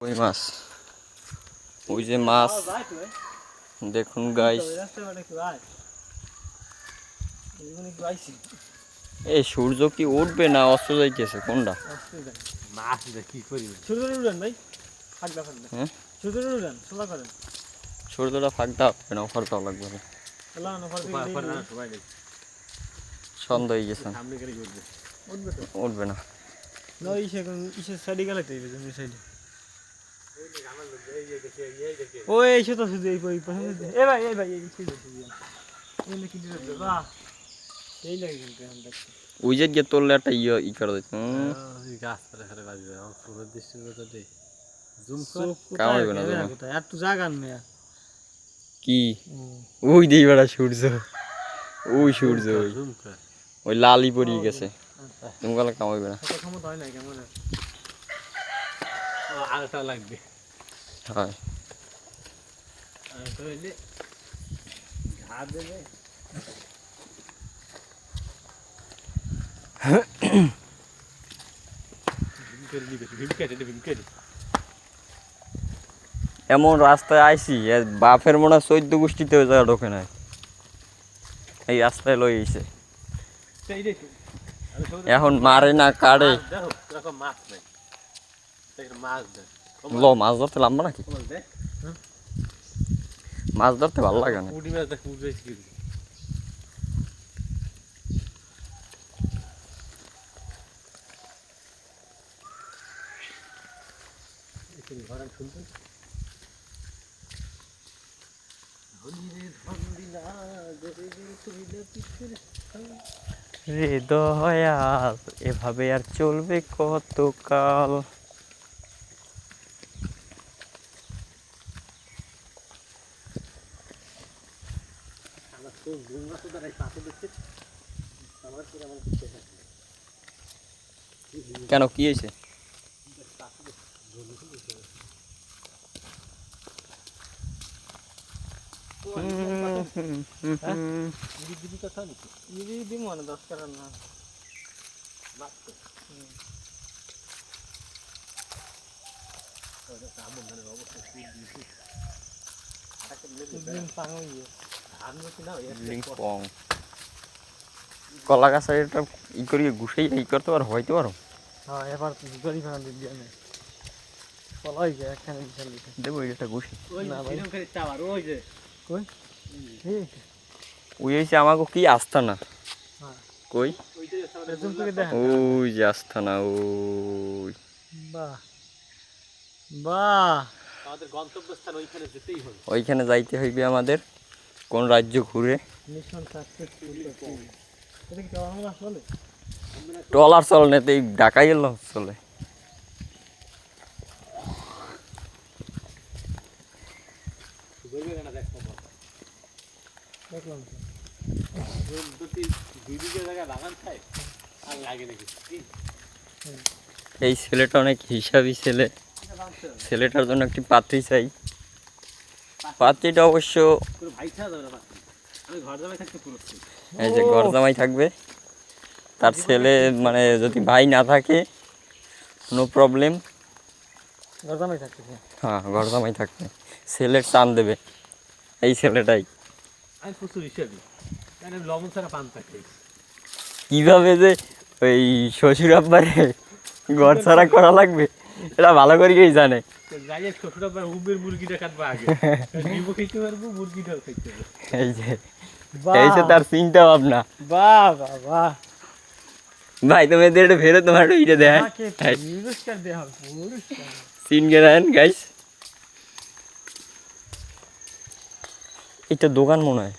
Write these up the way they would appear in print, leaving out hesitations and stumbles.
ওই মাছ, ওই যে মাছ দেখুন গাইস। এই সূর্য কি উঠবে না অস্ত যাইতেছে কোনটা? সূর্যটা ফাঁক দেওয়া হবে না, অফার দেওয়া লাগবে না। সন্ধ্যা হয়ে গেছে, উঠবে না। ওই যে গিয়ে তোললে একটা ই করে দিত কি ওই দিই বেড়া সূর্য, ওই সূর্য ওই লালি পরিয়ে গেছে। তুমি গেলে কামাইবে না, হয় এমন রাস্তায় আইসি বাপের মনে হয় 14 গোষ্ঠীতে ওই জায়গা ঢোকে নাই, এই রাস্তায় লই আইছে। এখন মারে না কাটে, ল মাছ ধরতে লাম্বা নাকি? মাছ ধরতে ভালো লাগে না। রে দয়াল এভাবে আর চলবে কতকাল? কেন কি হয়েছে? কলা গাছ এটা ই করিয়ে ঘুষে ই করতে পারো, হইতে পারো। দেবো এটা ঘুষি ওই হয়েছে আমাকে কি আস্থা না কই ওই যে আস্থা না ওই ওইখানে যাইতে হইবে আমাদের। কোন রাজ্য ঘুরে ট্রলার চল না তো ঢাকাই এলো চলে। এই ছেলেটা অনেক হিসাবি ছেলে, ছেলেটার জন্য একটি পাত্রী চাই। পাত্রীটা অবশ্য এই যে ঘর জামাই থাকবে, তার ছেলে মানে যদি ভাই না থাকে নো প্রবলেম, হ্যাঁ ঘর জামাই থাকবে, ছেলের টান দেবে এই ছেলেটাই। কিভাবে যে ওই শ্বশুর আব্বারে ঘর ছাড়া করা লাগবে এটা ভালো করেই জানে। এই যে তার চিন্তা ভাবনা। ভাই তুমি এটা ফেরত তোমার ইটা দেয় সিন গেলেন গাইস। এটা দোকান মনে হয়,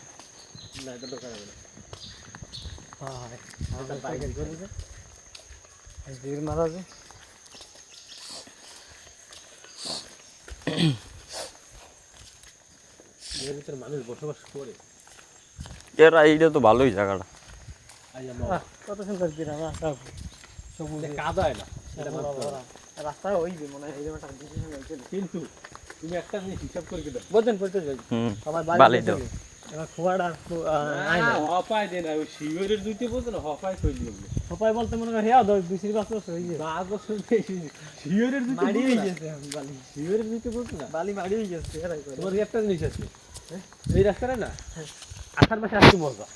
মানুষ বসবাস করে। এরা এইটা তো ভালোই জায়গাটা, কত সুন্দর কাদা হয় না রাস্তা হইবে মনে হয়। কিন্তু তুমি একটা জিনিস হিসাব করে দাও, বলছেন সবাই বালি দাও এবার খোয়াড়া আয় না হপায় দে না ওই শিওরের দুইতে বলতো না হপায় কইলি ওগুলো সবাই বলতে মনে করে হ্যাঁ 2-3 বছর হয়ে গেছে 5 বছর বেশি শিওরের দুইতে মাড়ি হয়ে বলতো না গেছে বালি শিওরের দুইতে বলতো না বালি মাড়ি হয়ে গেছে এরাই করে তোমার একটা জিনিস আছে এই রাস্তাটা না আষাঢ় মাসে আসতে মজা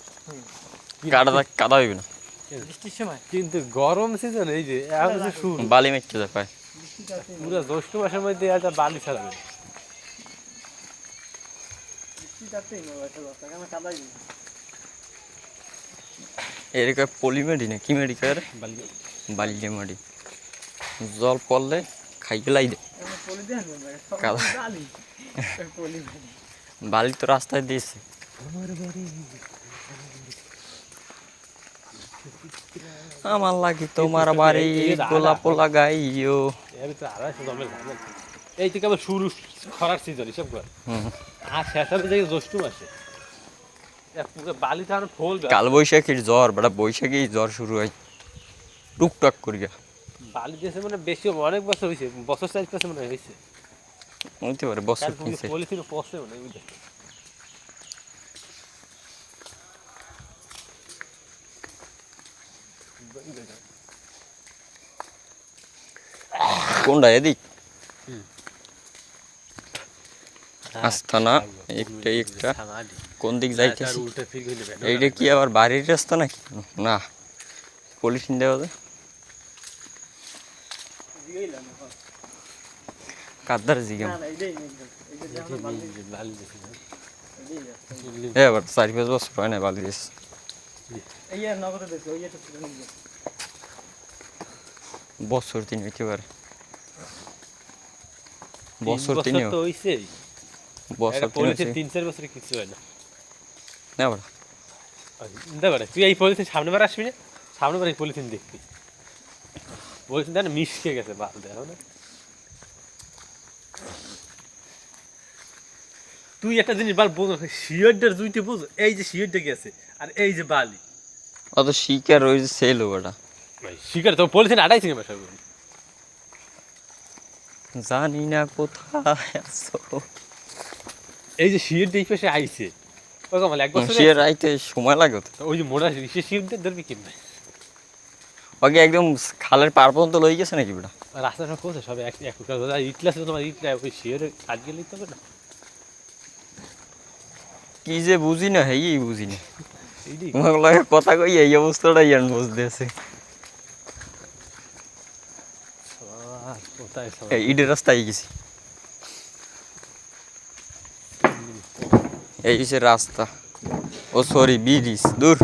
কাদা হইবে না, বৃষ্টির সময় কিন্তু গরম সিজন এই যে এখন যে শুরু বালি মেটতে যায় পায়। পুরো জ্যৈষ্ঠ মাসের মধ্যে একটা বালি ছাড়বে বৃষ্টিটাতেই না একটা রাস্তা কেন কাদাই নেই এরকম পলি মাটি না কি মাটি কয় রে? বালি বালি মাটি, জল পড়লে খাই পেলাই দে। এমন পলি দেন না সব কাদা। বালি পলি বালি তো রাস্তায় দিয়েছে। আমার লাগি তোমার বাড়ি গোলাপ লাগাইও। এর তো আড়াইশো জমের ধান এই তো কেবল শুরু খরার সিজন হিসাব কর হুম। আর শেষের দিকে জ্যৈষ্ঠ মাসে পুরো বালি তো ফোল কাল বৈশাখীর জ্বর, বেটা বৈশাখী জ্বর শুরু হয় টুকটাক করিয়া। বালি দিয়েছে মানে বেশি অনেক বছর হয়েছে, বছর 4-5 মনে হয়েছে হইতে পারে বছর কিনছে। পলিথিন পচে মানে বুঝলে কোনটা এদিক? আস্তানা একটা একটা কোন দিক যাইতেছি? উল্টা ফিল হইলে এইটা কি আবার বাড়ির রাস্তা নাকি? না, পলিথিন দেওয়া যায় দিইলাম এখন কাদার জিগাম। না এইটাই নেই এই যে আমরা বালি বালি দিয়েছে এবার 4-5 বছর হয় না বালি দিয়েছে। এই আর নগরে দেখো ওই এটা ছিল না বছর 3 হইতে পারে, বছর 3 তো হইছে বছর 3 পলিথিন হইছে 3-4 বছরে কিছু হয় না না বড়। দেখো তুই এই পলিথিন সামনে বার আসবি না, সামনে বার এই পলিথিন দেখবি পলিথিন দেখ মিশকে গেছে বাল দেখো না। তুই একটা জিনিস বাল বোঝ, শিওরটার দুইতে বোঝ, এই যে শিওরটা গেছে আর এই যে বালি অত শিকার ওই যে সেল ওটা শিকার তো পলিথিন আড়াইছে কেন সব জানি না কোথায় আছো। এই যে শিওর দিয়ে পাশে আইছে ওই কমাল এক বছর সে রাইতে সময় লাগে তো। ওই যে মোড়া শিওরদের ধরবি কিনবে ওকে একদম খালের পার পর্যন্ত লই গেছে নাকি বেটা? রাস্তা সব কোথায় সব এক এক ইটলা ছিল তোমার ইটলা ওই শিওরের কাজ গেলেই তো না কি যে বুঝি না, হেই বুঝি না। এইটাই তোমার লাগে কথা কই এই অবস্থাটাই আর বুঝতেছে। কোথায় সব ইটের রাস্তায় গেছি, এই যে রাস্তা। ও সরি ব্রিজ, দূর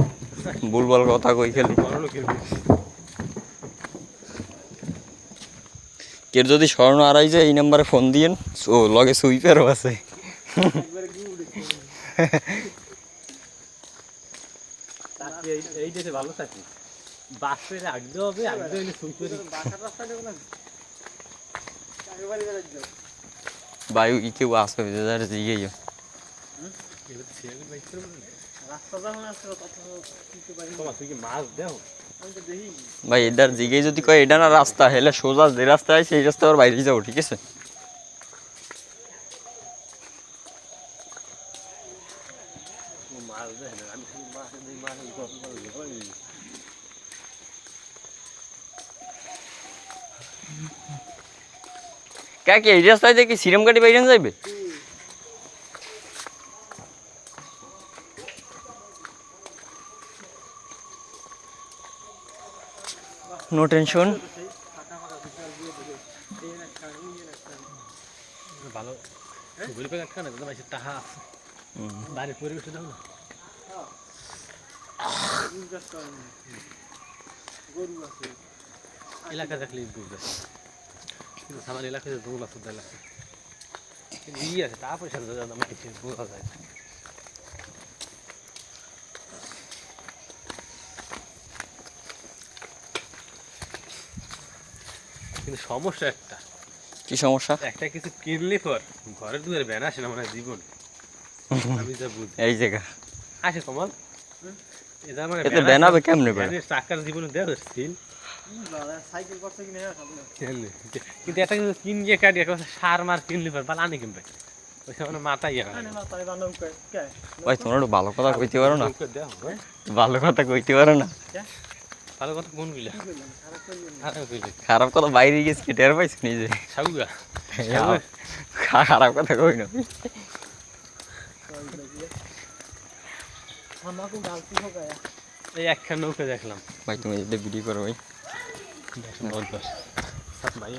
ভুলভাল কথা কই খেলি। বড় লোকের কের যদি স্বর্ণ আড়াই যায় এই নাম্বারে ফোন দিয়েন, ও লগে সুইপারও আছে। এই দেশে ভালো থাকি বাস পেরে আগতে হবে আগতে হইলে সুই করে বাসার রাস্তাটা কোন একেবারে বেড়ে যাও বায়ু ই কেউ আসবে যার জিগেই এবার ছেলে বাইক করে বলবে রাস্তা যেমন আছে তত কিছু পাই তোমার তুই কি মাছ দেও আমি তো দেখি ভাই এদার জিগেই যদি কয় এটা না রাস্তা, হেলে সোজা যে রাস্তা আছে সেই রাস্তা আবার বাইরে যাবো, ঠিক আছে? মাছ দেয় না আমি মাছ দিই মাছ কাকে এই রাস্তায় দেখি সিরামকাটি বাইরে যাইবে? No tension. ভালো বলি পেয়ে একটা না তোমার টাহা বাড়ির পরিবেশে দাও না গরু আছে এলাকা দেখলে বুঝবে কিন্তু আমার এলাকায় দৌড় আছে এলাকা কিন্তু ই আছে তা পয়সা আমার কিছু বোঝা যায় না। কিন্তু সমস্যা একটা কি সমস্যা? একটা কিছু কিনলে পর ঘরের দুয়ারে ব্যান আসে না মানে জীবন আমি যা বুঝি এই জায়গা আসে কমল এটা মানে এতে বেনাবে কেমনে বেড়া? ব্যানের টাকার জীবনে দেওয়া ছিল সাইকেল করতে কিনে কিন্তু একটা কিছু কিন গিয়ে কাটি একটা সার মার কিনলে পর ভালো আনে কিনবে ওই মানে মাথায় ইয়া আরে না তাই বানাও কে ভাই তোমরা একটু ভালো কথা কইতে পারো না নৌকা দেও হ্যাঁ? ভালো কথা কইতে পারো না ভালো কথা কোন গিলা কি বললাম খারাপ করলেন না আরে কইলে খারাপ কথা বাইরে গেছে কি টের পাইছ নিজে সাউগা খারাপ কথা কই না আমাকে গালতি হোগায়া এই একখান নৌকা দেখলাম ভাই তুমি ভিডিও করো ভাই ভাই